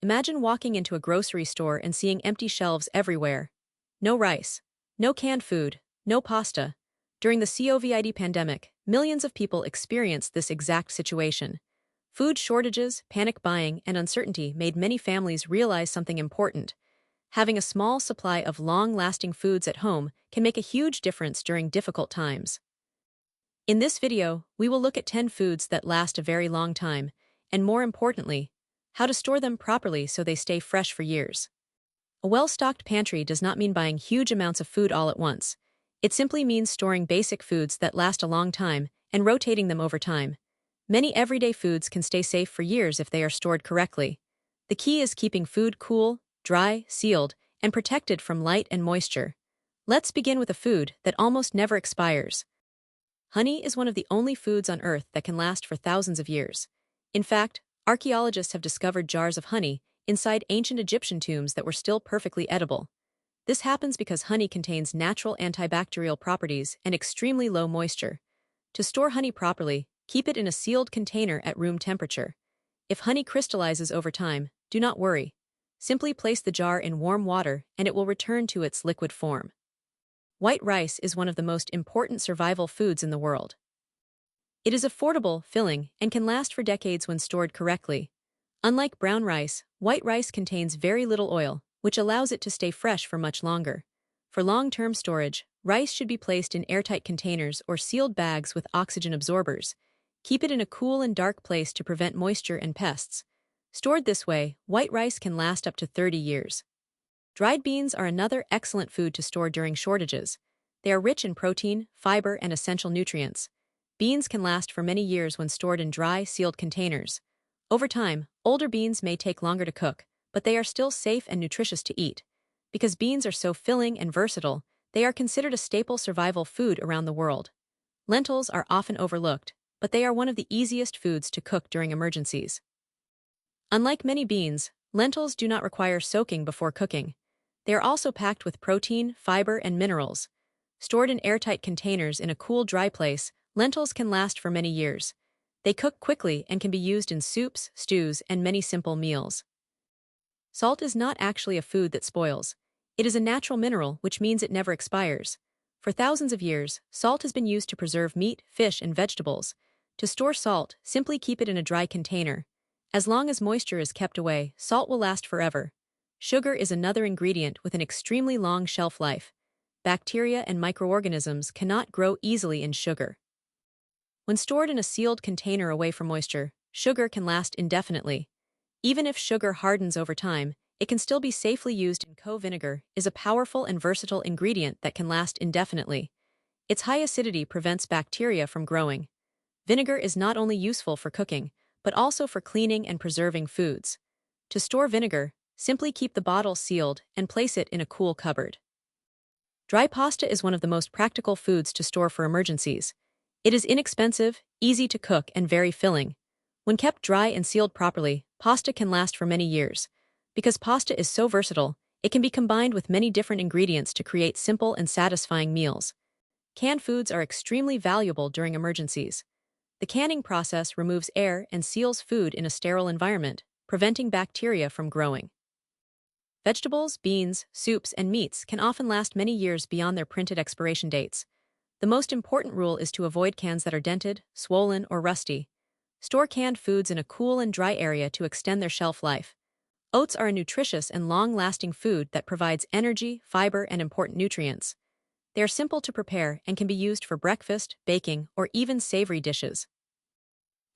Imagine walking into a grocery store and seeing empty shelves everywhere. No rice, no canned food, no pasta. During the COVID pandemic, millions of people experienced this exact situation. Food shortages, panic buying, and uncertainty made many families realize something important. Having a small supply of long-lasting foods at home can make a huge difference during difficult times. In this video, we will look at 10 foods that last a very long time, and more importantly, how to store them properly so they stay fresh for years. A well-stocked pantry does not mean buying huge amounts of food all at once. It simply means storing basic foods that last a long time and rotating them over time. Many everyday foods can stay safe for years if they are stored correctly. The key is keeping food cool, dry, sealed, and protected from light and moisture. Let's begin with a food that almost never expires. Honey is one of the only foods on Earth that can last for thousands of years. In fact, archaeologists have discovered jars of honey inside ancient Egyptian tombs that were still perfectly edible. This happens because honey contains natural antibacterial properties and extremely low moisture. To store honey properly, keep it in a sealed container at room temperature. If honey crystallizes over time, do not worry. Simply place the jar in warm water and it will return to its liquid form. White rice is one of the most important survival foods in the world. It is affordable, filling, and can last for decades when stored correctly. Unlike brown rice, white rice contains very little oil, which allows it to stay fresh for much longer. For long-term storage, rice should be placed in airtight containers or sealed bags with oxygen absorbers. Keep it in a cool and dark place to prevent moisture and pests. Stored this way, white rice can last up to 30 years. Dried beans are another excellent food to store during shortages. They are rich in protein, fiber, and essential nutrients. Beans can last for many years when stored in dry, sealed containers. Over time, older beans may take longer to cook, but they are still safe and nutritious to eat. Because beans are so filling and versatile, they are considered a staple survival food around the world. Lentils are often overlooked, but they are one of the easiest foods to cook during emergencies. Unlike many beans, lentils do not require soaking before cooking. They are also packed with protein, fiber, and minerals. Stored in airtight containers in a cool, dry place, lentils can last for many years. They cook quickly and can be used in soups, stews, and many simple meals. Salt is not actually a food that spoils. It is a natural mineral, which means it never expires. For thousands of years, salt has been used to preserve meat, fish, and vegetables. To store salt, simply keep it in a dry container. As long as moisture is kept away, salt will last forever. Sugar is another ingredient with an extremely long shelf life. Bacteria and microorganisms cannot grow easily in sugar. When stored in a sealed container away from moisture, sugar can last indefinitely. Even if sugar hardens over time, it can still be safely used. Vinegar is a powerful and versatile ingredient that can last indefinitely. Its high acidity prevents bacteria from growing. Vinegar is not only useful for cooking, but also for cleaning and preserving foods. To store vinegar, simply keep the bottle sealed and place it in a cool cupboard. Dry pasta is one of the most practical foods to store for emergencies. It is inexpensive, easy to cook, and very filling. When kept dry and sealed properly, pasta can last for many years. Because pasta is so versatile, it can be combined with many different ingredients to create simple and satisfying meals. Canned foods are extremely valuable during emergencies. The canning process removes air and seals food in a sterile environment, preventing bacteria from growing. Vegetables, beans, soups, and meats can often last many years beyond their printed expiration dates. The most important rule is to avoid cans that are dented, swollen, or rusty. Store canned foods in a cool and dry area to extend their shelf life. Oats are a nutritious and long-lasting food that provides energy, fiber, and important nutrients. They are simple to prepare and can be used for breakfast, baking, or even savory dishes.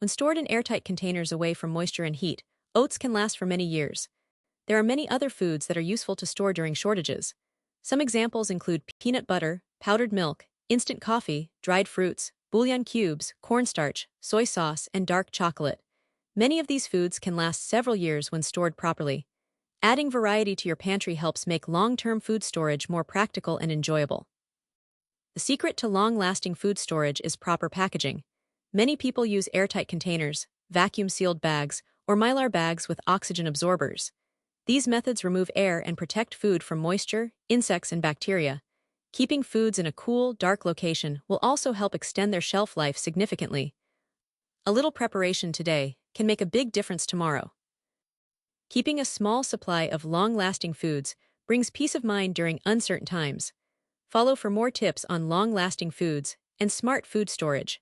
When stored in airtight containers away from moisture and heat, oats can last for many years. There are many other foods that are useful to store during shortages. Some examples include peanut butter, powdered milk, instant coffee, dried fruits, bouillon cubes, cornstarch, soy sauce, and dark chocolate. Many of these foods can last several years when stored properly. Adding variety to your pantry helps make long-term food storage more practical and enjoyable. The secret to long-lasting food storage is proper packaging. Many people use airtight containers, vacuum-sealed bags, or mylar bags with oxygen absorbers. These methods remove air and protect food from moisture, insects, and bacteria. Keeping foods in a cool, dark location will also help extend their shelf life significantly. A little preparation today can make a big difference tomorrow. Keeping a small supply of long-lasting foods brings peace of mind during uncertain times. Follow for more tips on long-lasting foods and smart food storage.